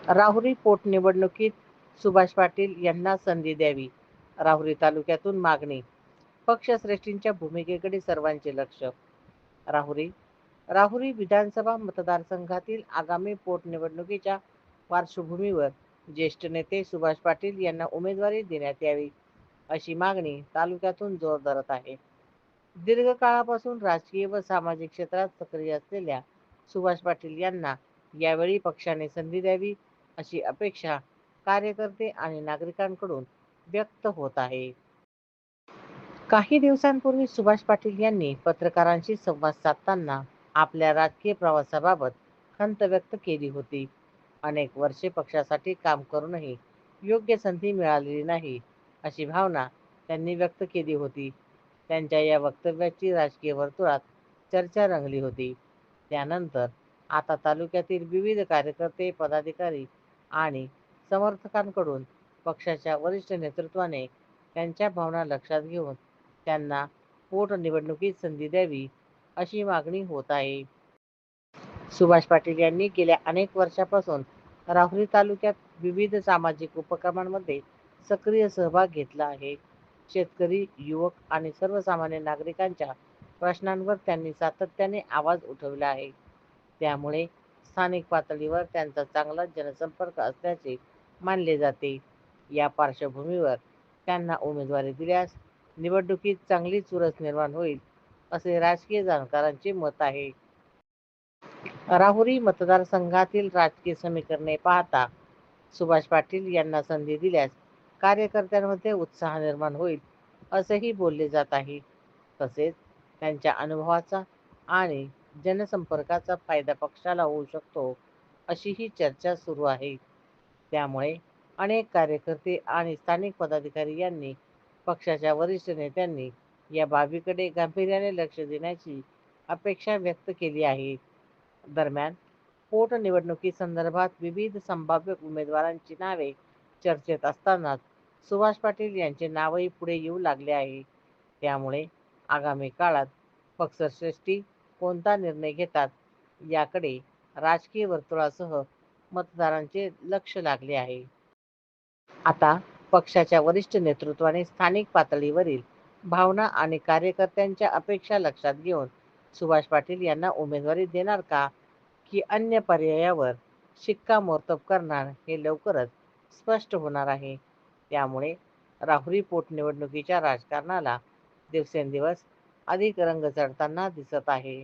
राहुरी पोटनिवडणुकीत सुभाष पाटील यांना संधी द्यावी. राहुरी तालुक्यातून मागणी. पक्षश्रेष्ठींच्या भूमिकेकडे सर्वांचे लक्ष. राहुरी राहुरी विधानसभा मतदारसंघातील आगामी पोटनिवडणुकीच्या पार्श्वभूमीवर ज्येष्ठ नेते सुभाष पाटील यांना उमेदवारी देण्यात यावी, अशी मागणी तालुक्यातून जोर धरत आहे. दीर्घकाळापासून राजकीय व सामाजिक क्षेत्रात सक्रिय असलेल्या सुभाष पाटील यांना यावेळी पक्षाने संधी द्यावी, अशी अपेक्षा कार्यकर्ते आणि नागरिकांकडून व्यक्त होत आहे. काही दिवसांपूर्वी सुभाष पाटील यांनी पत्रकारांशी संवाद साधताना आपल्या राजकीय प्रवासाबाबत खंत व्यक्त केली होती. अनेक वर्षे पक्षासाठी काम करूनही योग्य संधी मिळालेली नाही, अशी भावना त्यांनी व्यक्त केली होती. त्यांच्या या वक्तव्याची राजकीय वर्तुळात चर्चा रंगली होती. त्यानंतर आता तालुक्यातील विविध कार्यकर्ते, पदाधिकारी आणि समर्थकांकडून पक्षाच्या वरिष्ठ नेतृत्वाने त्यांच्या भावना लक्षात घेऊन त्यांना पोटनिवडणुकीत संधी द्यावी, अशी मागणी होत आहे. सुभाष पाटील यांनी गेल्या अनेक वर्षांपासून राहुरी तालुक्यात विविध सामाजिक उपक्रमांमध्ये सक्रिय सहभाग घेतला आहे. शेतकरी, युवक आणि सर्वसामान्य नागरिकांच्या प्रश्नांवर त्यांनी सातत्याने आवाज उठवला आहे. त्यामुळे स्थानिक पातळीवर त्यांचा चांगला जनसंपर्क असल्याचे मानले जाते. या पार्श्वभूमीवर त्यांना उमेदवारी दिल्यास निवडणुकीत चांगली चुरस निर्माण होईल, असे राजकीय जाणकारांचे मत आहे. राहुरी मतदारसंघातील राजकीय समीकरणे पाहता सुभाष पाटील यांना संधी दिल्यास कार्यकर्त्यांमध्ये उत्साह निर्माण होईल, असेही बोलले जात आहे. तसेच त्यांच्या अनुभवाचा आणि जनसंपर्काचा फायदा पक्षाला होऊ शकतो, अशीही चर्चा सुरू आहे. त्यामुळे अनेक कार्यकर्ते आणि स्थानिक पदाधिकारी यांनी पक्षाच्या वरिष्ठ नेत्यांनी या बाबीकडे गांभीर्याने लक्ष देण्याची अपेक्षा व्यक्त केली आहे. दरम्यान पोटनिवडणुकीसंदर्भात विविध संभाव्य उमेदवारांची नावे चर्चेत असतानाच सुभाष पाटील यांचे नावही पुढे येऊ लागले आहे. त्यामुळे आगामी काळात पक्षश्रेष्ठी कोणता निर्णय घेतात, याकडे राजकीय वर्तुळासह मतदारांचे लक्ष लागले आहे. आता पक्षाच्या वरिष्ठ नेतृत्वाने स्थानिक पातळीवरील भावना आणि कार्यकर्त्यांच्या अपेक्षा लक्षात घेऊन सुभाष पाटील यांना उमेदवारी देणार का, की अन्य पर्यायावर शिक्कामोर्तब करणार, हे लवकरच स्पष्ट होणार आहे. त्यामुळे राहुरी पोटनिवडणुकीच्या राजकारणाला दिवसेंदिवस अधिक रंग चढताना दिसत आहे.